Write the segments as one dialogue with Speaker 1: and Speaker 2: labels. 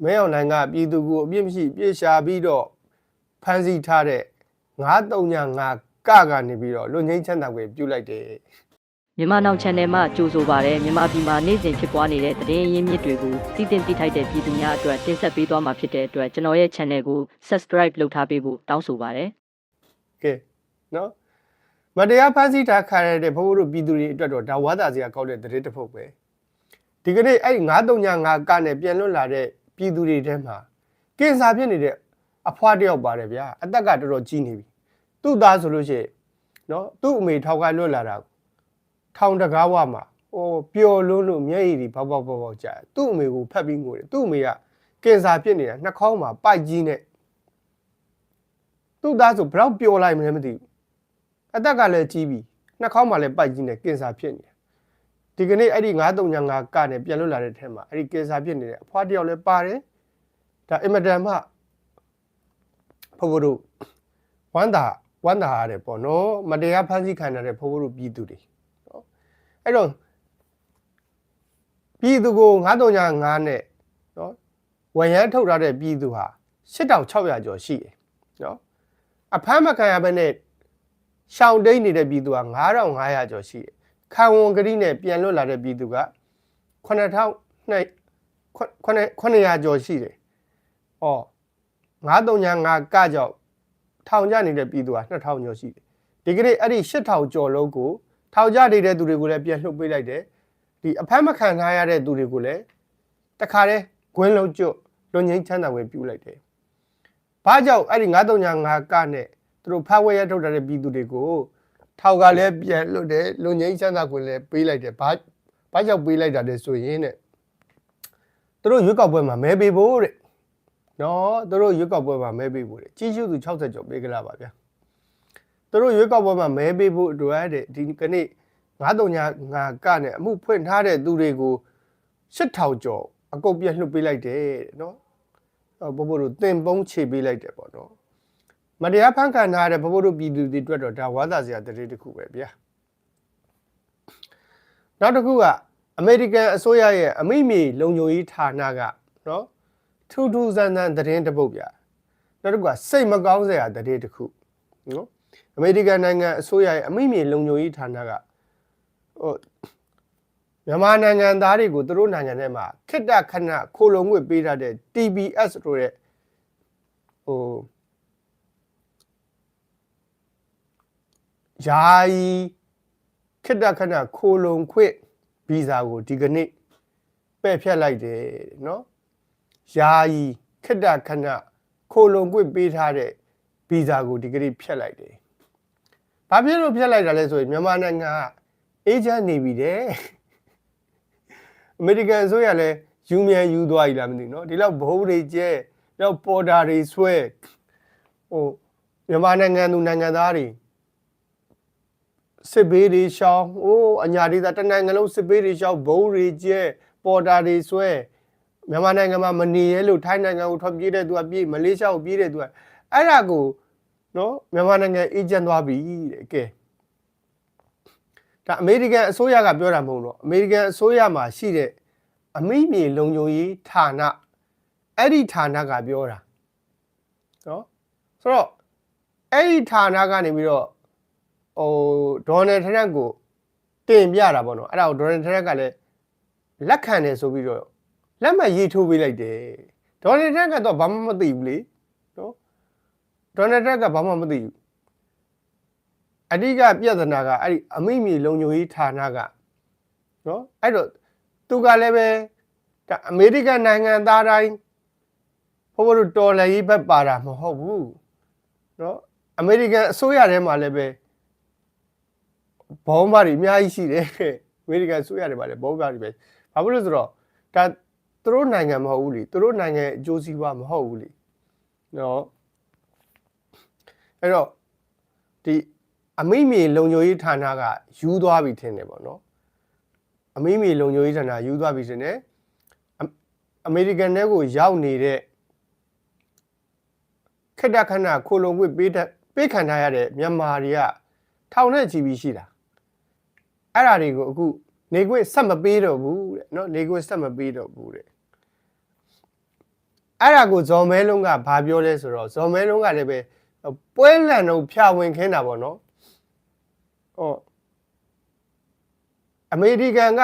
Speaker 1: မဲအောင်နိုင်ကပြည်သူကိုအပြစ်မရှိပြေရှာပြီးတော့ဖမ်းဆီးထားတဲ့935ကနေပြီးတော့လွတ်ငင်းချမ်းသာခွင့်ပြုလိုက်တယ်
Speaker 2: မြန်မာနောက် channel မှာကြိုဆိုပါရစေမြန်မာပြည်မှာနေ့စဉ်ဖြစ်ပွားနေတဲ့သတင်းရင်းမြစ်တွေကိုသိသိသိထိုက်တဲ့ပြည်သူများအတွက်တင်ဆက်ပေးသွားမှာဖြစ်တဲ့အတွက်ကျွန်တော်ရဲ့ channel ကို subscribe လုပ်ထားပေးဖို့တောင်းဆိုပါရစေ
Speaker 1: ကဲနော်မတရားဖမ်းဆီးထားခံရတဲ့ဘိုးဘိုးတို့ပြည်သူတွေအတွက်တော့ဒါဝါသာစရာကောက်တဲ့သတင်းတစ်ပုဒ်ပဲဒီကနေ့အဲ့935ကနဲ့ပြန်လွတ်လာတဲ့ပြည်သူတွေထဲမှာကင်ဆာဖြစ်နေတဲ့အဖွားတယောက်ပါတယ်ဗျာအသက်ကတော်တော်ကြီးနေပြီသူ့သားဆိုလို့ရှိရင်နော်သူ့အမေထောက်ကလွတ်လာတာထောင်တကားဝမှာပျော်လွန်းလို့မျက်ရည်တွေပေါက်ကြာသူ့အမေကိုဖက်ပြီးငိုတယ်သူ့အမေကကင်ဆာဖြစ်နေတာနှာခေါင်းမှာပိုက်ကြီးနဲ့သူ့သားဆိုဘယ်တော့ပျော်လိုက်မလဲမသိဘူးအသက်ကလည်းကြီးပြီနှာခေါင်းမှာလည်းပိုက်ကြီးနဲ့ကင်ဆာဖြစ်နေတာဒီကနေ့အဲ့ဒီ935ကနဲ့ပြန်လွတ်လာတဲ့ထဲမှာအဲ့ဒီကင်ဆာဖြစ်နေတဲ့အဖွားတယောက်လည်းပါတယ်ဒါအင်မတန်မှဘိုးဘိုးတို့ဝမ်းသာရတယ်ပေါ့နော်မတရားဖမ်းဆီးခံရတဲ့ဘိုးဘိုးတို့ပြည်သူတွေနော်အဲ့တော့ပြည်သူကို935နဲ့နော်ဝန်ရမ်းထုတ်ထားတဲ့ပြည်သူဟာ8600ကျော်ရှိတယ်နော်အဖမ်းမခံရဘဲနဲ့ရှောင်တိန်နေတဲ့ပြည်သူက9500ကျော်ရှိတယ်ခံဝန်ကတိနဲ့ပြန်လွတ်လာတဲ့ပြည်သူက900ကျော်ရှိတယ်။အော်935ကကြောင့်ထောင်ကျနေတဲ့ပြည်သူက2000ကျော်ရှိတယ်။ဒီကနေ့အဲ့ဒီ8000ကျော်လုံးကိုထောင်ကျနေတဲ့သူတွေကိုလည်းပြန်လှုပ်ပေးလိုက်တယ်။ဒီအဖမ်းမခံထားရတဲ့သူတွေကိုလည်းတခါတည်းဂွင်းလုံးကျွတ်လွန်ငင်းချမ်းသာဝင်ပြုလိုက်တယ်။ဘာကြောင့်အဲ့ဒီ935ကနဲ့သူတို့ဖမ်းဝဲရထုတ်တဲ့ပြည်သူတွေကိုထောက်ကလည်းပြန်လွတ်တယ်လွန်ငင်းချမ်းသာခွင့်လည်းပေးလိုက်တယ်ဘာကြောင့်ပေးလိုက်တာလဲဆိုရင်တဲ့သူတို့ရွေးကောက်ပွဲမှာမဲပေးဖို့တဲ့နော်သူတို့ရွေးကောက်ပွဲမှာမဲပေးဖို့တဲ့ကြီးစုသူ60ကျော်ပေးကြလားပါဗျာသူတို့ရွေးကောက်ပွဲမှာမဲပေးဖို့အတွက်တဲ့ဒီကနေ့935ကနဲ့အမှုဖွင့်ထားတဲ့သူတွေကို8000ကျော်အကုန်ပြန်လွှတ်ပေးလိုက်တယ်နော်ဘိုးဘိုးတို့တင်ပုံးချေပေးလိုက်တယ်ပေါ့နော်မတရားဖမ်းခံထားရတဲ့ဘိုးဘိုးတို့ပြည်သူတွေအတွက်တော့ဒါဝါသာစရာသတင်းတစ်ခုပဲဗျာနောက်တစ်ခုကအမေရိကန်အစိုးရရဲ့အမိမြေလုံခြုံရေးဌာနကနော်ထူးထူးဆန်းဆန်းသတင်းတစ်ပုဒ်ဗျာနောက်တစ်ခုကစိတ်မကောင်းစရာသတင်းတစ်ခုနော်အမေရိကန်နိုင်ငံအစိုးရရဲ့အမိမြေလုံခြုံရေးဌာနကမြန်မာနိုင်ငံသားတွေကိုသူတို့နိုင်ငံထဲမှာခိတ္တခဏခိုလုံငွေပေးထားတဲ့ TBS တို့ရဲ့ယာယီခိတ္တခဏခိုလုံခွင့်ဗီဇာကိုဒီကနေ့ပယ်ဖြတ်လိုက်တယ်နော်ယာယီခိတ္တခဏခိုလုံခွင့်ပေးထားတဲ့ဗီဇာကိုဒီကနေ့ဖြတ်လိုက်တယ်ဘာဖြစ်လို့ဖြတ်လိုက်တာလဲဆိုရင်မြန်မာနိုင်ငံကအေဂျင့်နေပြီတဲ့အမေရိကန်အစိုးရလည်းယူမြန်ယူသွားပြီလားမသိဘူးနော်ဒီလောက်ဘိုးတွေကျဲတော့ပေါ်တာတွေဆွဲမြန်မာနိုင်ငံသူနိုင်ငံသားတွေစစ်ဘေးတွေရှောင်းအညာဒေသတနိုင်ငံလုံးစစ်ဘေးတွေရှောင်းဘုံတွေကျဲပေါ်တာတွေဆွဲမြန်မာနိုင်ငံမှာမနေရလို့ထိုင်းနိုင်ငံကိုထွက်ပြေးတဲ့သူကပြေးမလေးရှားကိုပြေးတဲ့သူကအဲ့ဒါကိုနော်မြန်မာနိုင်ငံအေဂျင့်သွားပြီတဲ့ကဲဒါအမေရိကန်အစိုးရကပြောတာမဟုတ်တော့အမေရိကန်အစိုးရမှာရှိတဲ့အမိမြေလုံခြုံရေးဌာနအဲ့ဒီဌာနကပြောတာနော်ဆိုတော့အဲ့ဒီဌာနကနေပြီးတော့ဒေါ်နယ်ထရန့်ကိုတင်ပြတာပေါ့နော်အဲ့ဒါကိုဒေါ်နယ်ထရန့်ကလည်းလက်ခံတယ်ဆိုပြီးတော့လက်မှတ်ရေးထိုးပေးလိုက်တယ်ဒေါ်နယ်ထရန့်ကတော့ဘာမှမသိဘူးလေနော်ဒေါ်နယ်ထရန့်ကဘာမှမသိဘူးအဓိကပြဿနာကအဲ့ဒီအမိမြေလုံခြုံရေးဌာနကနော်အဲ့တော့သူကလည်းပဲအမေရိကန်နိုင်ငံသားတိုင်းဘိုးဘိုးတို့တော်လှန်ရေးဘက်ပါတာမဟုတ်ဘူးနော်အမေရိကန်အစိုးရထဲမှာလည်းပဲဘောင်းမတွေအများကြီးရှိတယ်အမေရိကန်အစိုးရတွေပါလေဘောင်းမတွေပဲဘာဖြစ်လို့ဆိုတော့ဒါသူတို့နိုင်ငံမဟုတ်ဘူးလေသူတို့နိုင်ငံအကျိုးစီးပွားမဟုတ်ဘူးလေနော်အဲ့တော့ဒီအမိမြေလုံခြုံရေးဌာနကယူသွားပြီထင်တယ်ပေါ့နော်အမိမြေလုံခြုံရေးဌာနယူသွားပြီထင်တယ်အမေရိကန်ထဲကိုရောက်နေတဲ့ခိတ္တခဏခိုလုံခွင့်ပေးခံထားရတဲ့မြန်မာတွေကထောင်နဲ့ချီပြီးရှိတာအဲ့ဓာတွေကိုအခုနေခွင့်ဆက်မပေးတော့ဘူးတဲ့နော်နေခွင့်ဆက်မပေးတော့ဘူးတဲ့ အဲ့ဒါကိုဇော်မဲလုံးကဘာပြောလဲဆိုတော့ဇော်မဲလုံးကလည်းပဲပွဲလန့်တော့ဖြာဝင်ခင်းတာပေါ့နော်ဟောအမေရိကန်က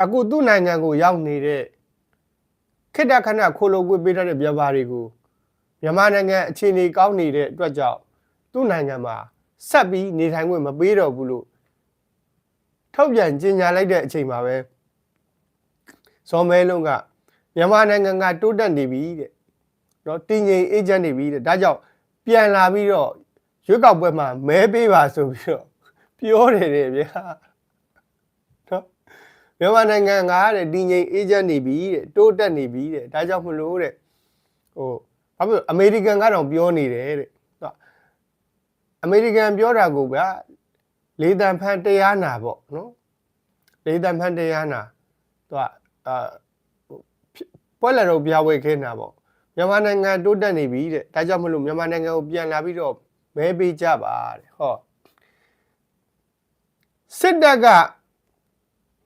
Speaker 1: အခုသူ့နိုင်ငံကိုရောက်နေတဲ့ခိတ္တခဏခိုးလို့ဝေးပေးထားတဲ့မြန်မာတွေကိုမြန်မာနိုင်ငံအခြေအနေကောင်းနေတဲ့အတွက်ကြောင့်သူ့နိုင်ငံမှာဆက်ပြီးနေထိုင်ခွင့်မပေးတော့ဘူးလို့ထုတ်ပြန်ကြေညာလိုက်တဲ့အချိန်မှာပဲဇော်မဲလုံးကမြန်မာနိုင်ငံကတိုးတက်နေပြီတဲ့နော်တည်ငြိမ်အေးချမ်းနေပြီတဲ့ဒါကြောင့်ပြန်လာပြီးတော့ရွေးကောက်ပွဲမှာမဲပေးပါဆိုပြီးတော့ပြောတယ်တဲ့ဗျာနော်မြန်မာနိုင်ငံကတဲ့တည်ငြိမ်အေးချမ်းနေပြီတဲ့တိုးတက်နေပြီတဲ့ဒါကြောင့်မလို့တဲ့ဟိုဘာဖြစ်အမေရိကန်ကတော့ပြောနေတယ်တဲ့နော်အမေရိကန်ပြောတာကိုဗျာလေတံဖန်တရားနာပေါ့နော်လေတံဖန်တရားနာသူကပွဲလာတော့ပြဝဲခင်းတာပေါ့မြန်မာနိုင်ငံတိုးတက်နေပြီတဲ့ဒါကြောင့်မလို့မြန်မာနိုင်ငံကိုပြန်လာပြီးတော့မဲပေးကြပါတဲ့ဟောစစ်တပ်က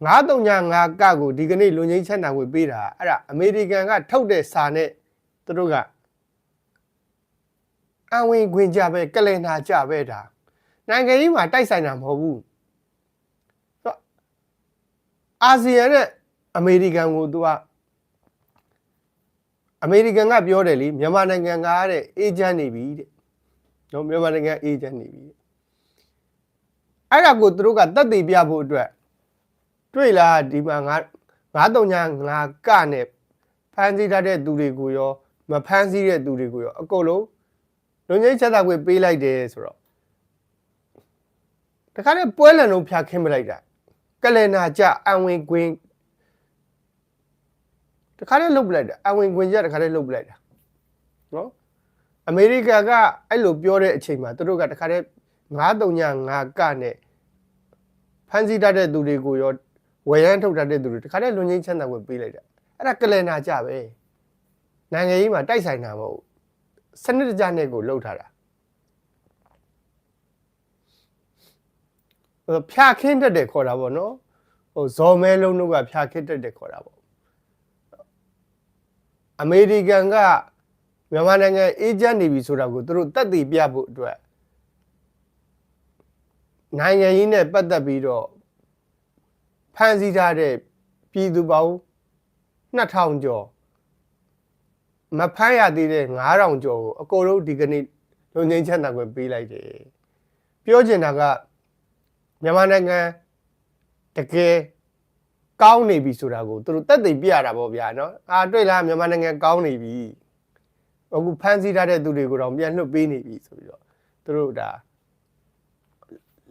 Speaker 1: 935ကကိုဒီကနေ့လူငင်းချက်နာဝေပေးတာအဲ့ဒါအမေရိကန်ကထုတ်တဲ့စာနဲ့သူတို့ကအဝင်ခွင်ကြပဲကလင်နာကြပဲဒါနိုင်ငံကြီးမှာတိုက်ဆိုင်တာမဟုတ်ဘူးအာဆီယံနဲ့အမေရိကန်ကိုသူကအမေရိကန်ကပြောတယ်လေမြန်မာနိုင်ငံကတဲ့အေဂျင့်နေပြီတဲ့နော်မြန်မာနိုင်ငံအေဂျင့်နေပြီအဲ့ဒါကိုသူတို့ကတက်တည်ပြဖို့အတွက်တွေ့လားဒီမှာ935ကနဲ့ဖမ်းဆီးထားတဲ့သူတွေကိုရောမဖမ်းဆီးတဲ့သူတွေကိုရောအကုန်လုံးလုံခြုံရေးချက်သားခွင့်ပေးလိုက်တယ်ဆိုတော့တခါနဲ့ပွဲလန်လုံးဖြာခင်းပလိုက်တာကလင်နာကြအဝင်ခွင်တခါနဲ့လှုပ်ပလိုက်တာအဝင်ခွင်ကြတခါနဲ့လှုပ်ပလိုက်တာနော်အမေရိကန်ကအဲ့လိုပြောတဲ့အချိန်မှာသူတို့ကတခါနဲ့935ကနဲ့ဖမ်းဆီးတတ်တဲ့သူတွေကိုရောဝယ်ရမ်းထုတ်တတ်တဲ့သူတွေတခါနဲ့လွန်ငင်းချမ်းသာခွင့်ပေးလိုက်တာအဲ့ဒါကလင်နာကြပဲနိုင်ငံရေးမှာတိုက်ဆိုင်တာမဟုတ်စနစ်တကျနဲ့ကိုလှုပ်ထားတာဖြာခင်းတတ်တယ်ခေါ်တာပေါ့နော်ဟိုဇော်မဲလုံးတို့ကဖြာခင်းတတ်တယ်ခေါ်တာပေါ့အမေရိကန်ကမြန်မာနိုင်ငံအေဂျင့်နေပြီဆိုတာကိုသူတို့တက်တည်ပြဖို့အတွက်နိုင်ငံရေးနဲ့ပတ်သက်ပြီးတော့ဖမ်းဆီးထားတဲ့ပြည်သူပေါင်း2000ကျော်မဖမ်းရသေးတဲ့9000ကျော်ကိုအကုန်လုံးဒီကနေ့လုံငင်းချမ်းသာခွင့်ပေးလိုက်တယ်ပြောချင်တာကမြန်မာနိုင်ငံတကယ်ကောင်းနေပြီဆိုတာကိုသူတို့တက်တည်ပြရတာပေါ့ဗျာနော်တွေ့လားမြန်မာနိုင်ငံကောင်းနေပြီအခုဖမ်းဆီးထားတဲ့သူတွေကိုတော့ပြန်လွှတ်ပေးနေပြီဆိုပြီးတော့သူတို့ဒါ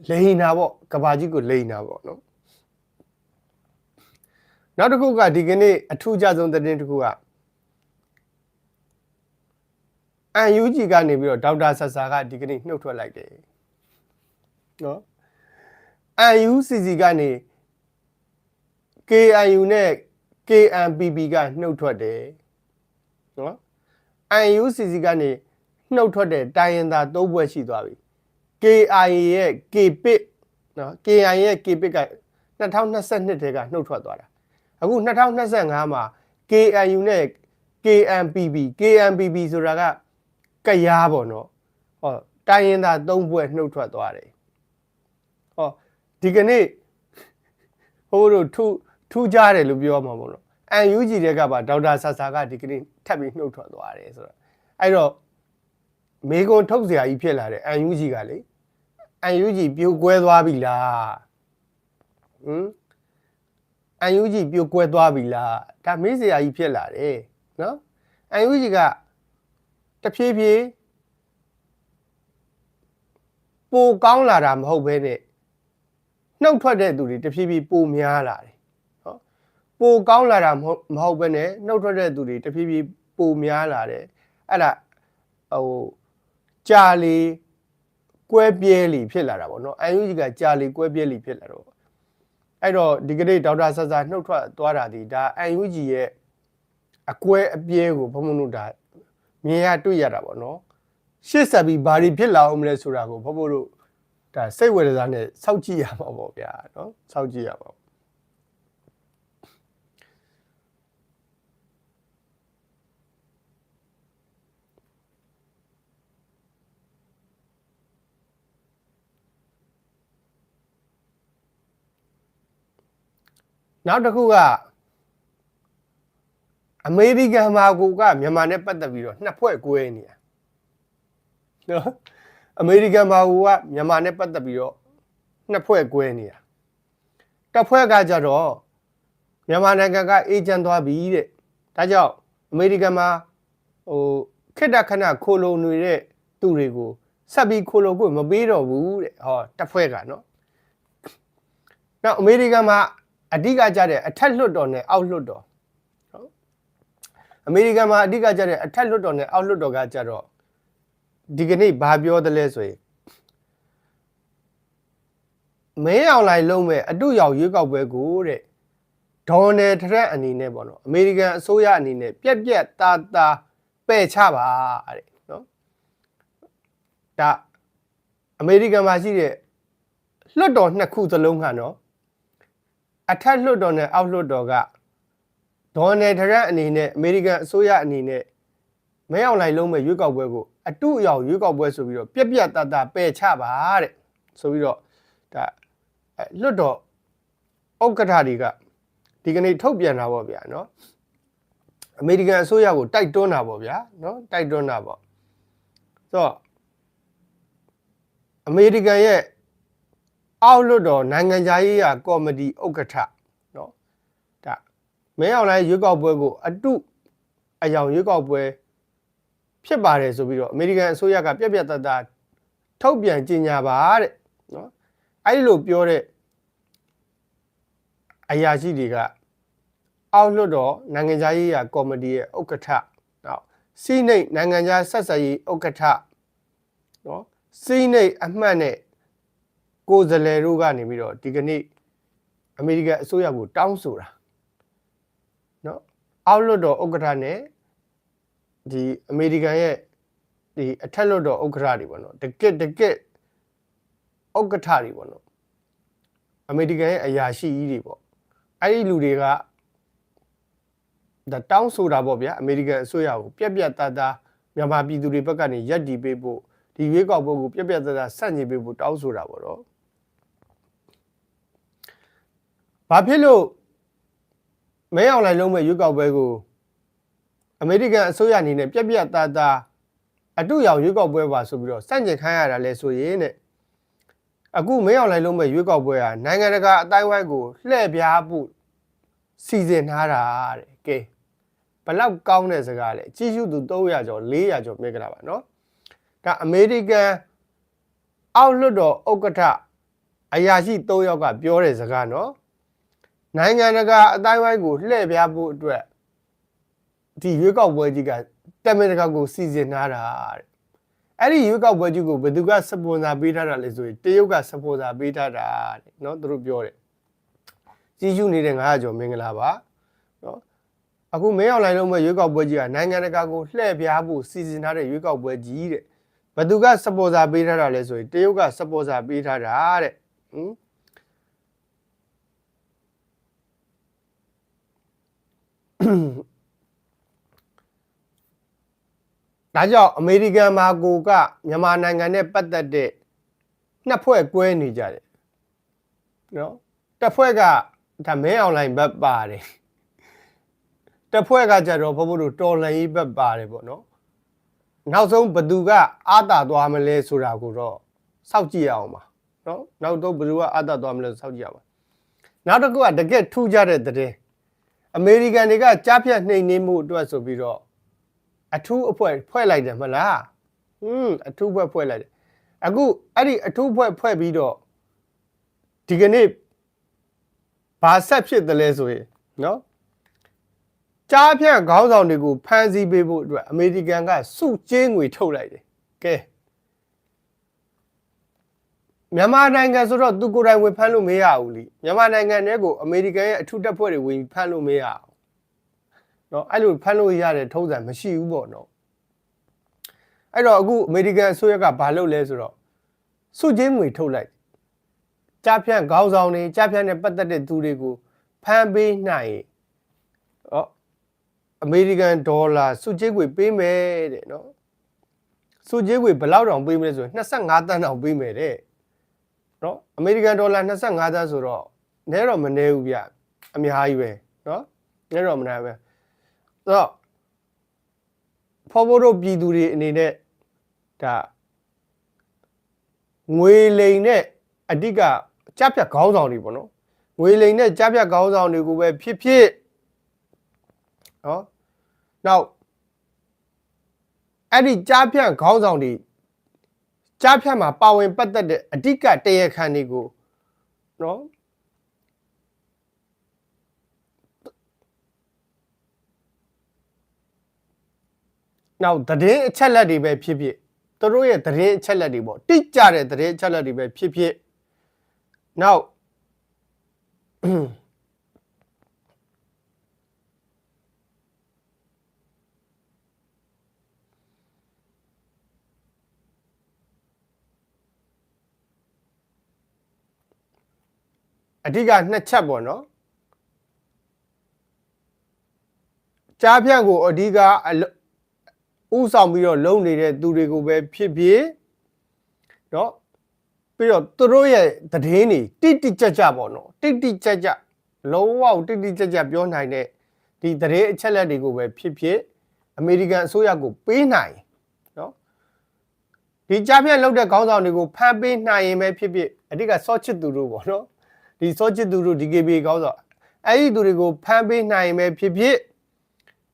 Speaker 1: လိန်နာပေါ့ကဘာကြီးကိုလိန်နာပေါ့နော်နောက်တစ်ခုကဒီကနေ့အထူးကြဆုံးသတင်းတစ်ခုကUNG ကနေပြီးတော့ဒေါက်တာဆဆာကဒီကနေ့နှုတ်ထွက်လိုက်တယ်နော် UNCC ကနေ KNU နဲ့ KNPP ကနှုတ်ထွက်တယ်နော် UNCC ကနေနှုတ်ထွက်တဲ့တိုင်းရင်းသား၃ဘွဲ့ရှိသွားပြီ KIA ရဲ့ KPIC နော် KIA ရဲ့ KPIC က2022ထဲကနှုတ်ထွက်သွားတာအခု2025မှာ KNU နဲ့ KNPP ဆိုတာကကရားပေါ့နော်ဟောတိုင်းရင်းသား၃ဘွဲ့နှုတ်ထွက်သွားတယ်ဟောဒီကနေ့ဟိုတို့ထူးကြတယ်လို့ပြောမှာပေါ့နော် UNG တွေကပါဒေါက်တာဆာဆာကဒီကနေ့ထပ်ပြီးနှုတ်ထွက်သွားတယ်ဆိုတော့အဲ့တော့မေကွန်ထုတ်စရာကြီးဖြစ်လာတယ် UNG ကလေ UNG ပြိုကွဲသွားပြီလားUNG ပြိုကွဲသွားပြီလားဒါမေးစရာကြီးဖြစ်လာတယ်နော် UNG ကတဖြည်းဖြည်းပိုကောင်းလာတာမဟုတ်ဘဲနဲ့နှုတ်ထွက်တဲ့သူတွေတဖြည်းဖြည်းပိုများလာတယ်ဟောပိုကောင်းလာတာမဟုတ်ဘဲနဲ့နှုတ်ထွက်တဲ့သူတွေတဖြည်းဖြည်းပိုများလာတယ်အဲ့ဒါဟိုကြာလီကွဲပြဲလီဖြစ်လာတာပေါ့နော် UNG ကကြာလီကွဲပြဲလီဖြစ်လာတော့အဲ့တော့ဒီကနေ့ဒေါက်တာဆဆာနှုတ်ထွက်သွားတာဒီဒါ UNG ရဲ့အကွဲအပြဲကိုဘုံမနုဒါမြင်ရတွေ့ရတာပေါ့နော်ရှေ့ဆက်ပြီးဘာတွေဖြစ်လာအောင်မလဲဆိုတာကိုဘုံဘုံတို့ဒါစိတ်ဝေဒနာနဲ့စောင့်ကြည့်ရမှာပေါ့ဗျာနော်စောင့်ကြည့်ရပါ နောက်တစ်ခုကအမေရိကန်မှာကိုကမြန်မာနဲ့ပတ်သက်ပြီးတော့နှစ်ဖွဲ့ကွဲနေတာနော်အမေရိကန်မှာကိုကမြန်မာနဲ့ပတ်သက်ပြီးတော့နှစ်ဖွဲ့ကွဲနေတာတစ်ဖွဲ့ကကြတော့မြန်မာနိုင်ငံကအေဂျင့်သွားပြီတဲ့ဒါကြောင့်အမေရိကန်မှာခေတ္တခဏခိုလုံနေတဲ့သူတွေကိုဆက်ပြီးခိုလုံခွင့်မပေးတော့ဘူးတဲ့ဟောတစ်ဖွဲ့ကနော်နောက်အမေရိကန်မှာအဓိကကြတဲ့အထက်လွှတ်တော်နဲ့အောက်လွှတ်တော်နော်အမေရိကန်မှာအဓိကကြတဲ့အထက်လွှတ်တော်နဲ့အောက်လွှတ်တော်ကကြတော့ဒီကနေ့ဘာပြောသလဲဆိုရင်မင်းအောင်လှိုင်လုံးမဲ့အတူရောက်ရွေးကောက်ပွဲကိုတဲ့ဒေါ်နယ်ထရက်အနေနဲ့ပေါ့နော်အမေရိကန်အစိုးရအနေနဲ့ပြက်ပြက်သားသားပယ်ချပါတဲ့နော်ဒါအမေရိကန်မှာရှိတဲ့လွှတ်တော်နှစ်ခုစလုံးကနော်အထက်လွှတ်တော်နဲ့အောက်လွှတ်တော်ကဒေါ်နယ်ထရက်အနေနဲ့အမေရိကန်အစိုးရအနေနဲ့မင်းအောင်လှိုင်လုံးမဲ့ရွေးကောက်ပွဲကိုအတူရောက်ရွေးကောက်ပွဲဆိုပြီးတော့ပြက်ပြက်သားသားပယ်ချပါတဲ့ဆိုပြီးတော့ဒါလွတ်တော်ဥက္ကဋ္ဌတွေကဒီကနေ့ထုတ်ပြန်တာပေါ့ဗျာနော်အမေရိကန်အစိုးရကိုတိုက်တွန်းတာပေါ့ဗျာနော်တိုက်တွန်းတာပေါ့ဆိုတော့အမေရိကန်ရဲ့အောက်လွတ်တော်နိုင်ငံခြားရေးရာကော်မတီဥက္ကဋ္ဌနော်ဒါမင်းအောင်လှိုင်ရွေးကောက်ပွဲကိုအတူအယောင်ရွေးကောက်ပွဲဖြစ်ပါတယ်ဆိုပြီးတော့အမေရိကန်အစိုးရကပြက်ပြက်သားသားထုတ်ပြန်ကြေညာပါတဲ့နော်အဲ့ဒီလိုပြောတဲ့အရာရှိတွေကအောက်လွှတ်တော်နိုင်ငံခြားရေးရာကော်မတီရဲ့ဥက္ကဋ္ဌနော်စီးနိတ်နိုင်ငံခြားဆက်ဆံရေးဥက္ကဋ္ဌနော်စီးနိတ်အမှတ်နဲ့ကိုယ်စားလှယ်တို့ကနေပြီးတော့ဒီကနေ့အမေရိကန်အစိုးရကိုတောင်းဆိုတာနော်အောက်လွှတ်တော်ဥက္ကဋ္ဌနဲ့ဒီအမေရိကန်ရဲ့ဒီအထက်လွှတ်တော်ဥက္ကဋ္ဌတွေပေါ့နော်တကက်ဥက္ကဋ္ဌတွေပေါ့နော်အမေရိကန်ရဲ့အရာရှိကြီးတွေပေါ့အဲ့ဒီလူတွေကဒါတောင်းဆိုတာပေါ့ဗျာအမေရိကန်အစိုးရကိုပြက်ပြက်သားသားမြန်မာပြည်သူတွေဘက်ကနေရက်တီပေးဖို့ဒီရွေးကောက်ပွဲကိုပြက်ပြက်သားသားဆန့်ကျင်ပေးဖို့တောင်းဆိုတာပေါ့တော့ဘာဖြစ်လို့မင်းအောင်လှိုင်လုံးမဲ့ရွေးကောက်ပွဲကိုအမေရိကန်အစိုးရအနေနဲ့ပြက်ပြက်သားသားအတူရောက်ရွေးကောက်ပွဲပါဆိုပြီးတော့စန့်ကျင်ခိုင်းရတာလဲဆိုရင်တဲ့အခုမင်းအောင်လှိုင်လုံးမဲ့ရွေးကောက်ပွဲဟာနိုင်ငံတကာအတိုင်းဝိုင်းကိုလှည့်ပြားဖို့စီစဉ်ထားတာတဲ့ကဲဘလောက်ကောင်းတဲ့စကားလဲကြီးစုသူ300ကျော်400ကျော်မြင်ကြတာပါနော်ဒါအမေရိကန်အောက်လွှတ်တော်ဥက္ကဋ္ဌအရာရှိ3ယောက်ကပြောတဲ့စကားနော်နိုင်ငံတကာအတိုင်းဝိုင်းကိုလှည့်ပြားဖို့အတွက်ဒီရွေးကောက်ပွဲကြီးကတမင်တကာကိုစီစဉ်ထားတာတဲ့အဲ့ဒီရွေးကောက်ပွဲကြီးကိုဘယ်သူကစပွန်ဆာပေးထားတာလဲဆိုရင်တရုတ်ကစပွန်ဆာပေးထားတာတဲ့နော်သူတို့ပြောတယ်ကြီးစုနေတဲ့900ကျော်မင်္ဂလာပါနော်အခုမင်းအောင်လှိုင်လုံးမဲ့ရွေးကောက်ပွဲကြီးကနိုင်ငံတကာကိုလှည့်ပြားဖို့စီစဉ်ထားတဲ့ရွေးကောက်ပွဲကြီးတဲ့ဘယ်သူကစပွန်ဆာပေးထားတာလဲဆိုရင်တရုတ်ကစပွန်ဆာပေးထားတာတဲ့ဒါကြောင့်အမေရိကန်မှာကိုကမြန်မာနိုင်ငံနဲ့ပတ်သက်တဲ့နှစ်ဖွဲ့ကွဲနေကြတယ်နော်တစ်ဖွဲ့ကဒါမင်းအောင်လှိုင်ဘက်ပါတယ်တစ်ဖွဲ့ကကြတော့ဘဘတို့တော်လှန်ရေးဘက်ပါတယ်ပေါ့နော်နောက်ဆုံးဘသူကအာသာသွားမလဲဆိုတာကိုတော့စောင့်ကြည့်ရအောင်ပါနော်နောက်တော့ဘသူကအာသာသွားမလဲစောင့်ကြည့်ရအောင်နောက်တစ်ခုကတကယ်ထူးခြားတဲ့တဲ့အမေရိကန်တွေကကြားဖြတ်နှိမ်နင်းမှုအတွက်ဆိုပြီးတော့အထူးအဖွဲ့ဖွဲ့လိုက်တယ်မလားအထူးဖွဲ့ဖွဲ့လိုက်တယ်အခုအဲ့ဒီအထူးဖွဲ့ဖွဲ့ပြီးတော့ဒီကနေ့ဘာဆက်ဖြစ်တယ်လဲဆိုရင်နော်ကြားဖြတ်ခေါင်းဆောင်တွေကိုဖမ်းဆီးပေးဖို့အတွက်အမေရိကန်ကစုကျင်းငွေထုတ်လိုက်တယ်ကဲမြန်မာနိုင်ငံဆိုတော့သူကိုယ်တိုင်ဝင်ဖမ်းလို့မရဘူးလीမြန်မာနိုင်ငံထဲကိုအမေရိကန်ရဲ့အထူးတပ်ဖွဲ့တွေဝင်ဖမ်းလို့မရဘူးနော်အဲ့လိုဖမ်းလို့ရတဲ့ထုံးစံမရှိဘူးပေါ့နော်အဲ့တော့အခုအမေရိကန်အစိုးရကဘာလုပ်လဲဆိုတော့စုချင်းငွေထုတ်လိုက်ကြားဖြတ်ခေါင်းဆောင်တွေကြားဖြတ်နဲ့ပတ်သက်တဲ့သူတွေကိုဖမ်းပေးနိုင်အမေရိကန်ဒေါ်လာစုချင်းငွေပေးမယ်တဲ့နော်စုချင်းငွေဘယ်လောက်တောင်ပေးမလဲဆိုရင်25သန်းတောင်ပေးမယ်တဲ့နော်အမေရိကန်ဒေါ်လာ25သန်းဆိုတော့နည်းတော့မနည်းဘူးဗျ အများကြီးပဲနော်အဲ့တော့မနာပဲဆိုတော့ဖော်ဖို့တို့ပြည်သူတွေအနေနဲ့ဒါငွေလိမ်နဲ့အဓိကကြားဖြတ်ခေါင်းဆောင်တွေပေါ့နော်ငွေလိမ်နဲ့ကြားဖြတ်ခေါင်းဆောင်တွေကိုပဲဖြစ်ဖြစ်နော်နောက်အဲ့ဒီကြားဖြတ်ခေါင်းဆောင်တွေကြားဖြတ်မှာပါဝင်ပတ်သက်တဲ့အဓိကတရားခံတွေကိုနော်နောက်သတင်းအချက်လက်တွေပဲဖြစ်ဖြစ်သူတို့ရဲ့သတင်းအချက်လက်တွေပေါ့တိကျတဲ့သတင်းအချက်လက်တွေပဲဖြစ်ဖြစ်နောက်အဓိကနှစ်ချက်ပေါ့နော်ကြားဖြန့်ကိုအဓိကဥဆောင်ပြီးတော့လုံနေတဲ့သူတွေကိုပဲဖြစ်ဖြစ်เนาะပြီးတော့သူတို့ရဲ့သတင်းတွေတိတိကျကျပေါ့နော်တိတိကျကျလုံးဝတိတိကျကျပြောနိုင်တဲ့ဒီသတင်းအချက်လက်တွေကိုပဲဖြစ်ဖြစ်အမေရိကန်အစိုးရကိုပေးနိုင်เนาะဒီကြားဖြန့်လုပ်တဲ့ခေါင်းဆောင်တွေကိုဖမ်းပေးနိုင်ရင်ပဲဖြစ်ဖြစ်အဓိကစောချစ်သူတို့ပေါ့နော်ဒီစောချစ်သူတို့ DKB ခေါင်းဆောင်အဲ့ဒီသူတွေကိုဖမ်းပေးနိုင်ရင်ပဲဖြစ်ဖြစ်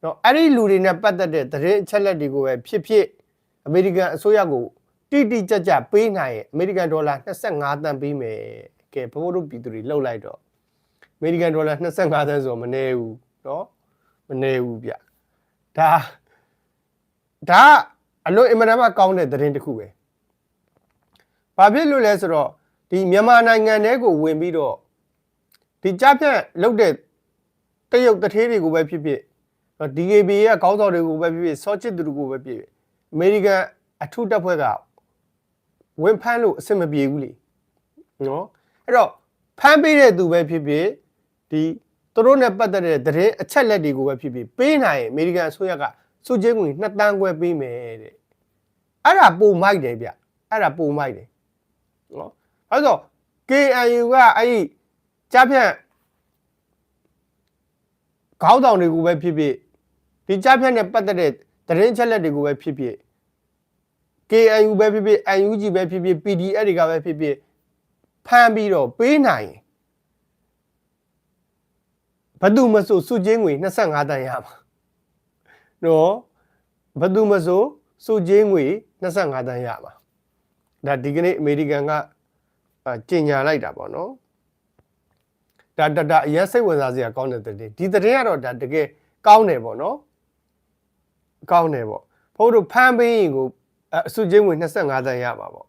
Speaker 1: နော်အဲ့ဒီလူတွေနဲ့ပတ်သက်တဲ့သတင်းအချက်လက်တွေကိုပဲဖြစ်ဖြစ်အမေရိကန်အစိုးရကိုတိတိကျကျပေးနိုင်ရင်အမေရိကန်ဒေါ်လာ25သန်းပေးမယ်ကဲဘိုးတို့ပြည်သူတွေလှုပ်လိုက်တော့အမေရိကန်ဒေါ်လာ25သန်းဆိုတော့မနည်းဘူးနော်မနည်းဘူးဗျဒါအလွန်အင်မတန်မှကောင်းတဲ့သတင်းတစ်ခုပဲဘာဖြစ်လို့လဲဆိုတော့ဒီမြန်မာနိုင်ငံထဲကိုဝင်ပြီးတော့ဒီကြားဖြတ်လုပ်တဲ့တရုတ်တထေးတွေကိုပဲဖြစ်ဖြစ် DKB ရဲ့ခေါင်းဆောင်တွေကိုပဲဖြစ်ဖြစ်စောချစ်သူတွေကိုပဲဖြစ်ဖြစ်အမေရိကန်အထူးတပ်ဖွဲ့ကဝင်ဖမ်းလို့အဆင်မပြေဘူးလေနော်အဲ့တော့ဖမ်းပေးတဲ့သူပဲဖြစ်ဖြစ်ဒီသူတို့နဲ့ပတ်သက်တဲ့သတင်းအချက်လက်တွေကိုပဲဖြစ်ဖြစ်ပေးနိုင်အမေရိကန်အစိုးရကစုချင်းငွေ2တန်းခွဲပေးမယ်တဲ့အဲ့ဒါပုံမိုက်တယ်ဗျအဲ့ဒါပုံမိုက်တယ်နော်အဲ့တော့ KNU ကအဲ့ဒီကြားဖြတ်ခေါင်းဆောင်တွေကိုပဲဖြစ်ဖြစ်ဒီကြားဖြတ်နဲ့ပတ်သက်တဲ့သတင်းချက်လက်တွေကိုပဲဖြစ်ဖြစ် KNU ပဲဖြစ်ဖြစ် NUG ပဲဖြစ်ဖြစ် PDF တွေကပဲဖြစ်ဖြစ်ဖမ်းပြီးတော့ပေးနိုင်ဘယ်သူမဆိုစုချင်းငွေ25တန်းရပါနော်ဘယ်သူမဆိုစုချင်းငွေ25တန်းရပါဒါဒီကနေ့အမေရိကန်ကကြေညာလိုက်တာပေါ့နော်ဒါအရင်စိတ်ဝင်စားစရာကောင်းတဲ့သတင်းဒီသတင်းကတော့ဒါတကယ်ကောင်းတယ်ပေါ့နော်ကောင်းတယ်ပေါ့ဘို့တို့ဖမ်းပေးရင်ကိုအစုချင်းဝင်25တန်းရပါပေါ့